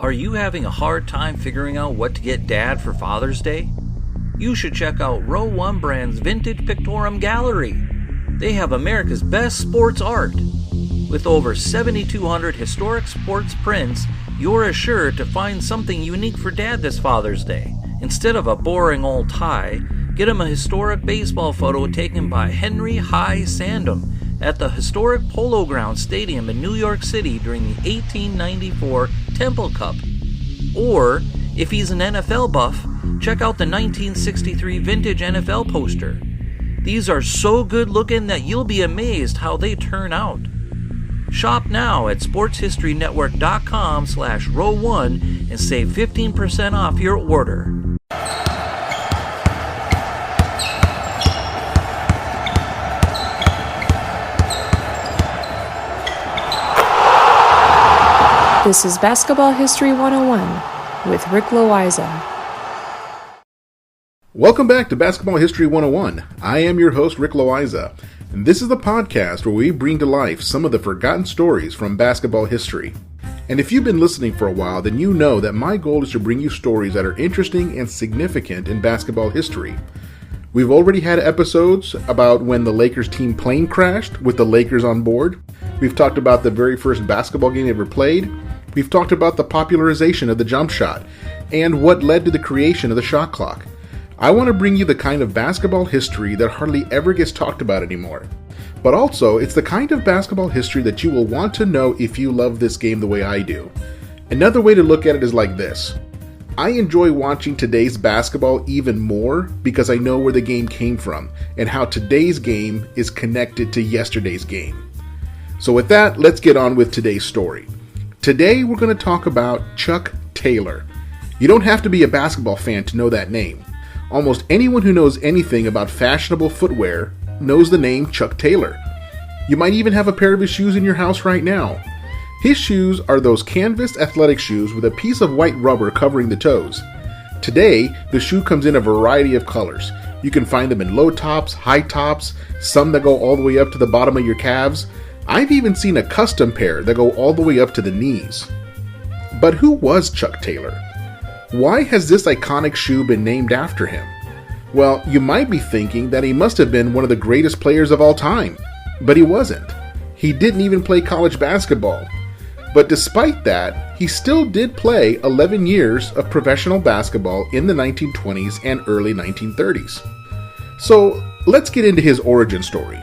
Are you having a hard time figuring out what to get Dad for Father's Day? You should check out Row 1 Brand's Vintage Pictorum Gallery. They have America's best sports art. With over 7,200 historic sports prints, you're assured to find something unique for Dad this Father's Day. Instead of a boring old tie, get him a historic baseball photo taken by Henry High Sandham at the historic Polo Grounds Stadium in New York City during the 1894 Temple Cup. Or, if he's an NFL buff, check out the 1963 vintage NFL poster. These are so good looking that you'll be amazed how they turn out. Shop now at sportshistorynetwork.com/row1 and save 15% off your order. This is Basketball History 101 with Rick Loayza. Welcome back to Basketball History 101. I am your host, Rick Loayza, and this is the podcast where we bring to life some of the forgotten stories from basketball history. And if you've been listening for a while, then you know that my goal is to bring you stories that are interesting and significant in basketball history. We've already had episodes about when the Lakers team plane crashed with the Lakers on board. We've talked about the very first basketball game ever played. We've talked about the popularization of the jump shot and what led to the creation of the shot clock. I want to bring you the kind of basketball history that hardly ever gets talked about anymore. But also, it's the kind of basketball history that you will want to know if you love this game the way I do. Another way to look at it is like this. I enjoy watching today's basketball even more because I know where the game came from and how today's game is connected to yesterday's game. So with that, let's get on with today's story. Today we're going to talk about Chuck Taylor. You don't have to be a basketball fan to know that name. Almost anyone who knows anything about fashionable footwear knows the name Chuck Taylor. You might even have a pair of his shoes in your house right now. His shoes are those canvas athletic shoes with a piece of white rubber covering the toes. Today, the shoe comes in a variety of colors. You can find them in low tops, high tops, some that go all the way up to the bottom of your calves. I've even seen a custom pair that go all the way up to the knees. But who was Chuck Taylor? Why has this iconic shoe been named after him? Well, you might be thinking that he must have been one of the greatest players of all time, but he wasn't. He didn't even play college basketball. But despite that, he still did play 11 years of professional basketball in the 1920s and early 1930s. So let's get into his origin story.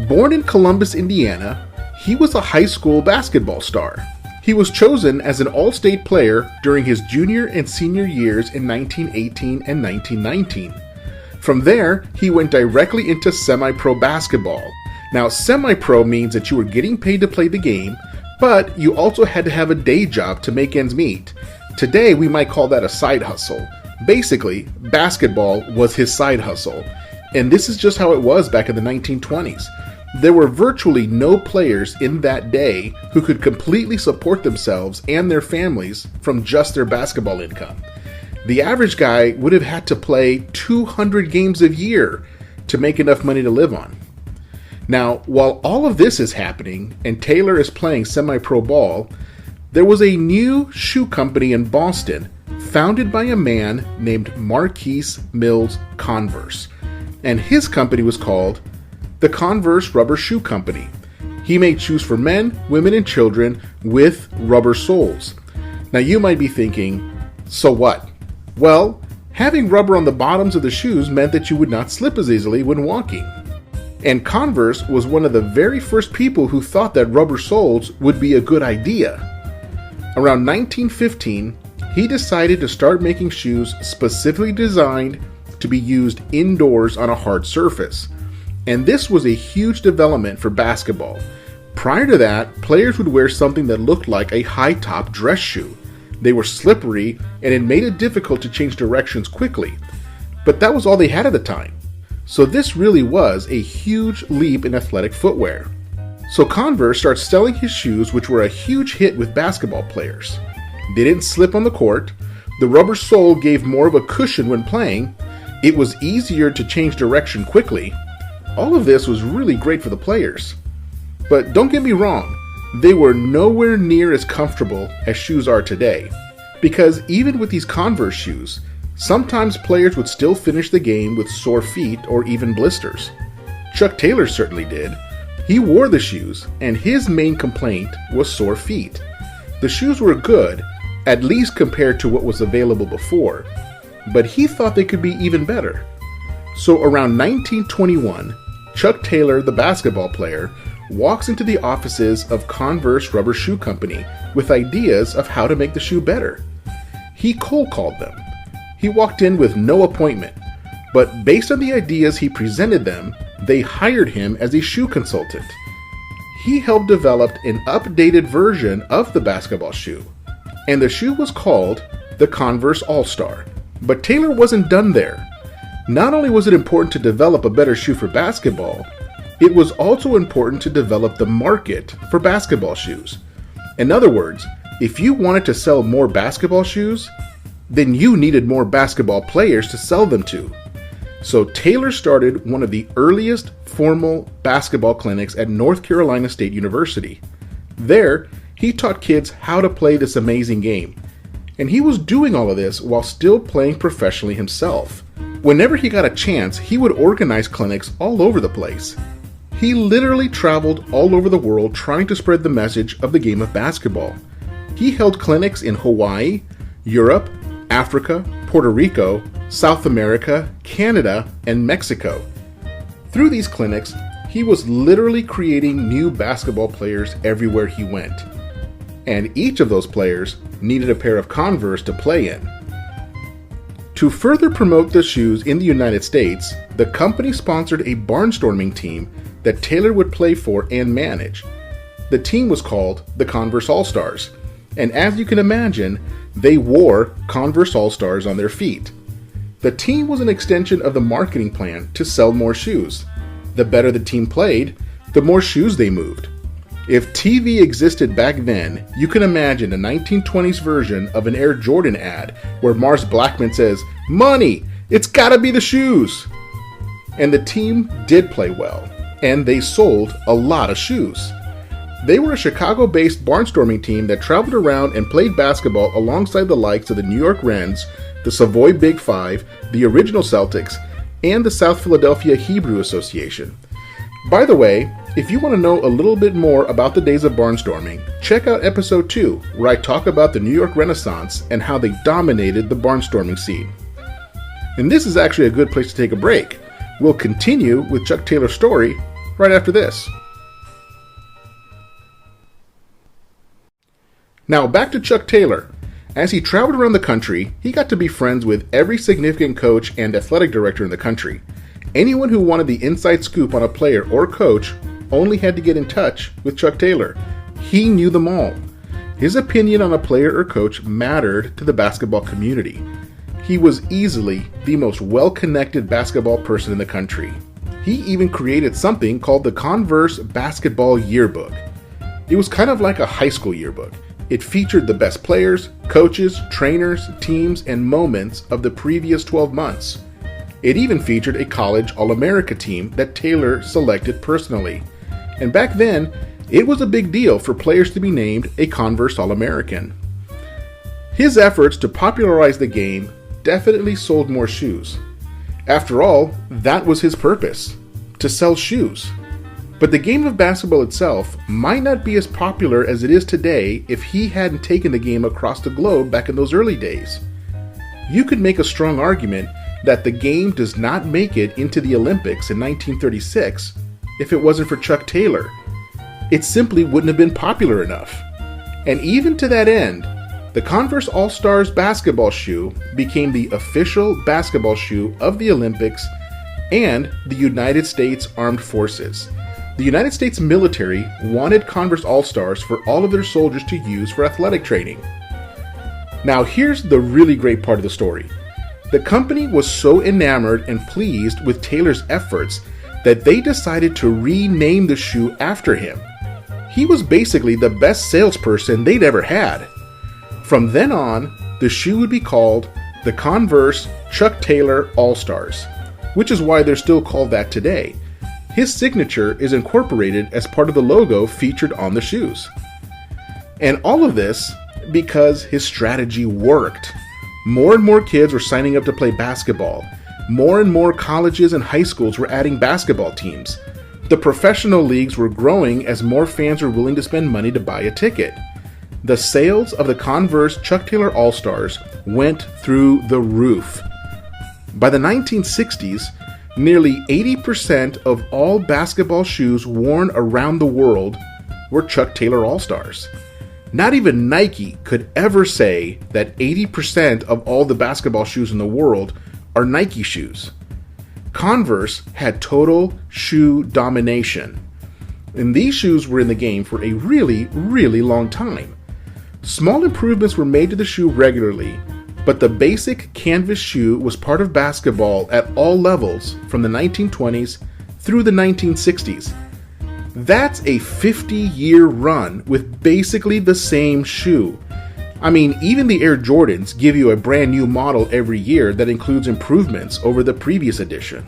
Born in Columbus, Indiana, he was a high school basketball star. He was chosen as an all-state player during his junior and senior years in 1918 and 1919. From there, he went directly into semi-pro basketball. Now, semi-pro means that you were getting paid to play the game, but you also had to have a day job to make ends meet. Today, we might call that a side hustle. Basically, basketball was his side hustle. And this is just how it was back in the 1920s. There were virtually no players in that day who could completely support themselves and their families from just their basketball income. The average guy would have had to play 200 games a year to make enough money to live on. Now, while all of this is happening and Taylor is playing semi-pro ball, there was a new shoe company in Boston founded by a man named Marquise Mills Converse. And his company was called the Converse Rubber Shoe Company. He made shoes for men, women, and children with rubber soles. Now you might be thinking, so what? Well, having rubber on the bottoms of the shoes meant that you would not slip as easily when walking. And Converse was one of the very first people who thought that rubber soles would be a good idea. Around 1915, he decided to start making shoes specifically designed to be used indoors on a hard surface. And this was a huge development for basketball. Prior to that, players would wear something that looked like a high-top dress shoe. They were slippery, and it made it difficult to change directions quickly. But that was all they had at the time. So this really was a huge leap in athletic footwear. So Converse starts selling his shoes, which were a huge hit with basketball players. They didn't slip on the court. The rubber sole gave more of a cushion when playing. It was easier to change direction quickly. All of this was really great for the players. But don't get me wrong, they were nowhere near as comfortable as shoes are today. Because even with these Converse shoes, sometimes players would still finish the game with sore feet or even blisters. Chuck Taylor certainly did. He wore the shoes, and his main complaint was sore feet. The shoes were good, at least compared to what was available before, but he thought they could be even better. So around 1921, Chuck Taylor, the basketball player, walks into the offices of Converse Rubber Shoe Company with ideas of how to make the shoe better. He cold called them. He walked in with no appointment, but based on the ideas he presented them, they hired him as a shoe consultant. He helped develop an updated version of the basketball shoe, and the shoe was called the Converse All-Star. But Taylor wasn't done there. Not only was it important to develop a better shoe for basketball, it was also important to develop the market for basketball shoes. In other words, if you wanted to sell more basketball shoes, then you needed more basketball players to sell them to. So Taylor started one of the earliest formal basketball clinics at North Carolina State University. There, he taught kids how to play this amazing game. And he was doing all of this while still playing professionally himself. Whenever he got a chance, he would organize clinics all over the place. He literally traveled all over the world trying to spread the message of the game of basketball. He held clinics in Hawaii, Europe, Africa, Puerto Rico, South America, Canada, and Mexico. Through these clinics, he was literally creating new basketball players everywhere he went. And each of those players needed a pair of Converse to play in. To further promote the shoes in the United States, the company sponsored a barnstorming team that Taylor would play for and manage. The team was called the Converse All-Stars, and as you can imagine, they wore Converse All-Stars on their feet. The team was an extension of the marketing plan to sell more shoes. The better the team played, the more shoes they moved. If TV existed back then, you can imagine a 1920s version of an Air Jordan ad where Mars Blackman says, "Money! It's gotta be the shoes!" And the team did play well, and they sold a lot of shoes. They were a Chicago-based barnstorming team that traveled around and played basketball alongside the likes of the New York Rens, the Savoy Big Five, the original Celtics, and the South Philadelphia Hebrew Association. By the way, if you want to know a little bit more about the days of barnstorming, check out episode 2, where I talk about the New York Renaissance and how they dominated the barnstorming scene. And this is actually a good place to take a break. We'll continue with Chuck Taylor's story right after this. Now back to Chuck Taylor. As he traveled around the country, he got to be friends with every significant coach and athletic director in the country. Anyone who wanted the inside scoop on a player or coach only had to get in touch with Chuck Taylor. He knew them all. His opinion on a player or coach mattered to the basketball community. He was easily the most well-connected basketball person in the country. He even created something called the Converse Basketball Yearbook. It was kind of like a high school yearbook. It featured the best players, coaches, trainers, teams, and moments of the previous 12 months. It even featured a college All-America team that Taylor selected personally. And back then, it was a big deal for players to be named a Converse All-American. His efforts to popularize the game definitely sold more shoes. After all, that was his purpose, to sell shoes. But the game of basketball itself might not be as popular as it is today if he hadn't taken the game across the globe back in those early days. You could make a strong argument that the game does not make it into the Olympics in 1936 if it wasn't for Chuck Taylor. It simply wouldn't have been popular enough. And even to that end, the Converse All-Stars basketball shoe became the official basketball shoe of the Olympics and the United States Armed Forces. The United States military wanted Converse All-Stars for all of their soldiers to use for athletic training. Now here's the really great part of the story. The company was so enamored and pleased with Taylor's efforts that they decided to rename the shoe after him. He was basically the best salesperson they'd ever had. From then on, the shoe would be called the Converse Chuck Taylor All-Stars, which is why they're still called that today. his signature is incorporated as part of the logo featured on the shoes. And all of this because his strategy worked. More and more kids were signing up to play basketball. More and more colleges and high schools were adding basketball teams. The professional leagues were growing as more fans were willing to spend money to buy a ticket. The sales of the Converse Chuck Taylor All-Stars went through the roof. By the 1960s, nearly 80% of all basketball shoes worn around the world were Chuck Taylor All-Stars. Not even Nike could ever say that 80% of all the basketball shoes in the world are Nike shoes. Converse had total shoe domination, and these shoes were in the game for a really, really long time. Small improvements were made to the shoe regularly, but the basic canvas shoe was part of basketball at all levels from the 1920s through the 1960s. That's a 50-year run with basically the same shoe. I mean, even the Air Jordans give you a brand new model every year that includes improvements over the previous edition.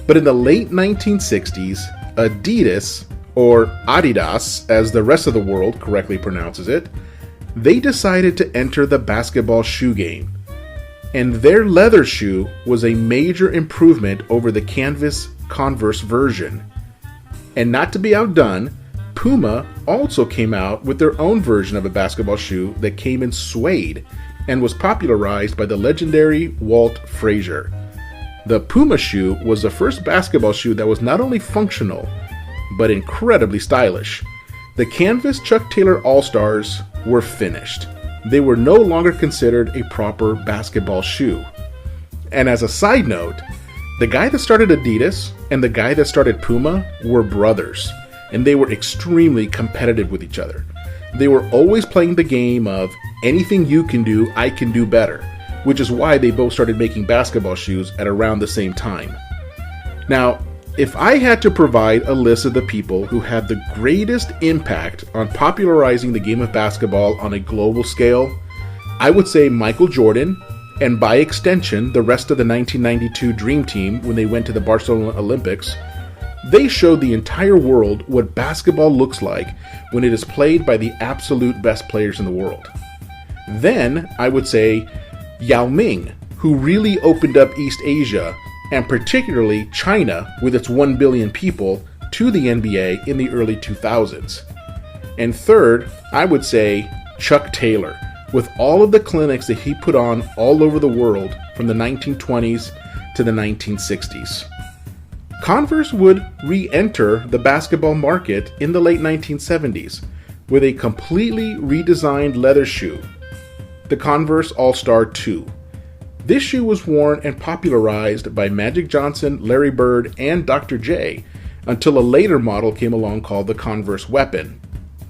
But in the late 1960s, Adidas, or Adidas as the rest of the world correctly pronounces it, they decided to enter the basketball shoe game. And their leather shoe was a major improvement over the canvas Converse version. And not to be outdone, Puma also came out with their own version of a basketball shoe that came in suede and was popularized by the legendary Walt Frazier. The Puma shoe was the first basketball shoe that was not only functional, but incredibly stylish. The canvas Chuck Taylor All-Stars were finished. They were no longer considered a proper basketball shoe. And as a side note, the guy that started Adidas and the guy that started Puma were brothers, and they were extremely competitive with each other. They were always playing the game of anything you can do, I can do better, which is why they both started making basketball shoes at around the same time. Now, if I had to provide a list of the people who had the greatest impact on popularizing the game of basketball on a global scale, I would say Michael Jordan, and by extension, the rest of the 1992 Dream Team when they went to the Barcelona Olympics. They showed the entire world what basketball looks like when it is played by the absolute best players in the world. Then, I would say Yao Ming, who really opened up East Asia, and particularly China with its 1 billion people, to the NBA in the early 2000s. And third, I would say Chuck Taylor, with all of the clinics that he put on all over the world from the 1920s to the 1960s. Converse would re-enter the basketball market in the late 1970s with a completely redesigned leather shoe, the Converse All-Star 2. This shoe was worn and popularized by Magic Johnson, Larry Bird, and Dr. J until a later model came along called the Converse Weapon.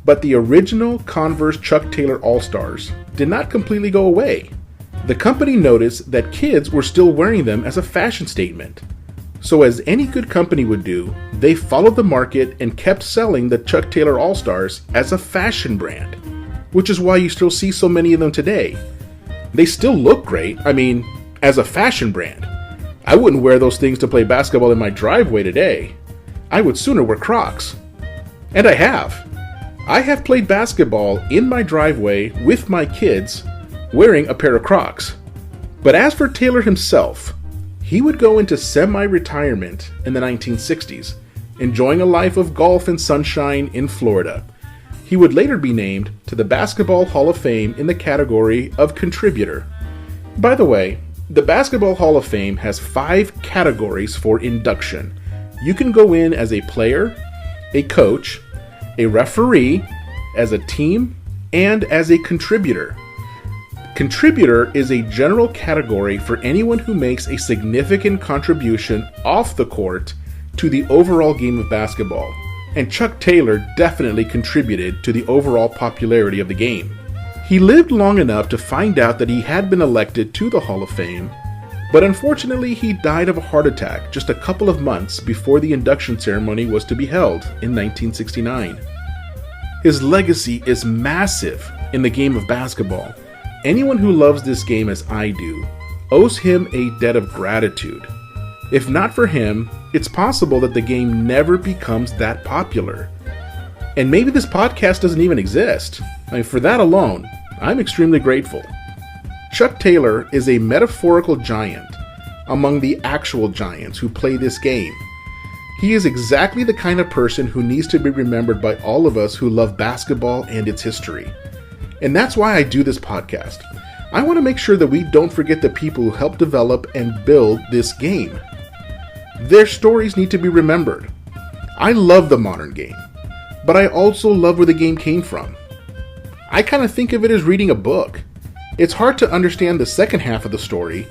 But the original Converse Chuck Taylor All-Stars did not completely go away. The company noticed that kids were still wearing them as a fashion statement. So as any good company would do, they followed the market and kept selling the Chuck Taylor All-Stars as a fashion brand, which is why you still see so many of them today. They still look great, as a fashion brand. I wouldn't wear those things to play basketball in my driveway today. I would sooner wear Crocs. And I have. I have played basketball in my driveway with my kids wearing a pair of Crocs. But as for Taylor himself, he would go into semi-retirement in the 1960s, enjoying a life of golf and sunshine in Florida. He would later be named to the Basketball Hall of Fame in the category of contributor. By the way, the Basketball Hall of Fame has 5 categories for induction. You can go in as a player, a coach, a referee, as a team, and as a contributor. Contributor is a general category for anyone who makes a significant contribution off the court to the overall game of basketball, and Chuck Taylor definitely contributed to the overall popularity of the game. He lived long enough to find out that he had been elected to the Hall of Fame, but unfortunately he died of a heart attack just a couple of months before the induction ceremony was to be held in 1969. His legacy is massive in the game of basketball. Anyone who loves this game as I do owes him a debt of gratitude. If not for him, it's possible that the game never becomes that popular. And maybe this podcast doesn't even exist. For that alone, I'm extremely grateful. Chuck Taylor is a metaphorical giant among the actual giants who play this game. He is exactly the kind of person who needs to be remembered by all of us who love basketball and its history. And that's why I do this podcast. I want to make sure that we don't forget the people who helped develop and build this game. Their stories need to be remembered. I love the modern game, but I also love where the game came from. I kind of think of it as reading a book. It's hard to understand the second half of the story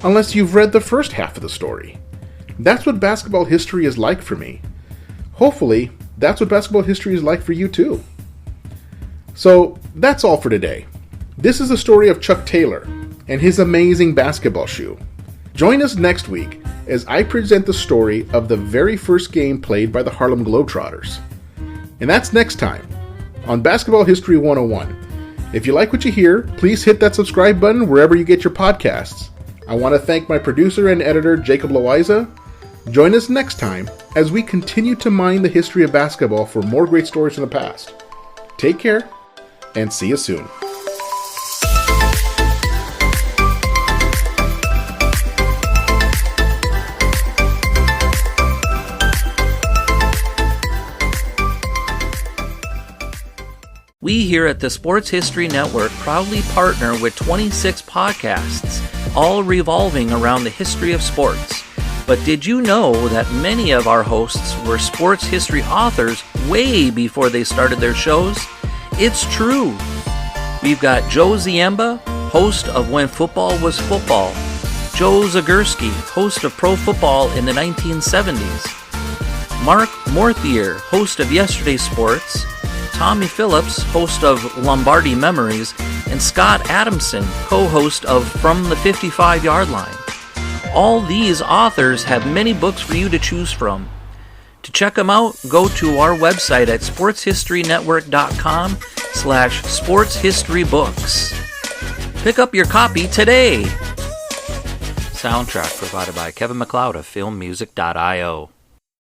unless you've read the first half of the story. That's what basketball history is like for me. Hopefully, that's what basketball history is like for you too. So, that's all for today. This is the story of Chuck Taylor and his amazing basketball shoe. Join us next week as I present the story of the very first game played by the Harlem Globetrotters. And that's next time on Basketball History 101. If you like what you hear, please hit that subscribe button wherever you get your podcasts. I want to thank my producer and editor, Jacob Loayza. Join us next time as we continue to mine the history of basketball for more great stories from the past. Take care, and see you soon. We here at the Sports History Network proudly partner with 26 podcasts, all revolving around the history of sports. But did you know that many of our hosts were sports history authors way before they started their shows? It's true. We've got Joe Ziemba, host of When Football Was Football, Joe Zagurski, host of Pro Football in the 1970s, Mark Morthier, host of Yesterday Sports, Tommy Phillips, host of Lombardi Memories, and Scott Adamson, co-host of From the 55-Yard Line. All these authors have many books for you to choose from. To check them out, go to our website at sportshistorynetwork.com/sportshistorybooks. Pick up your copy today. Soundtrack provided by Kevin MacLeod of filmmusic.io.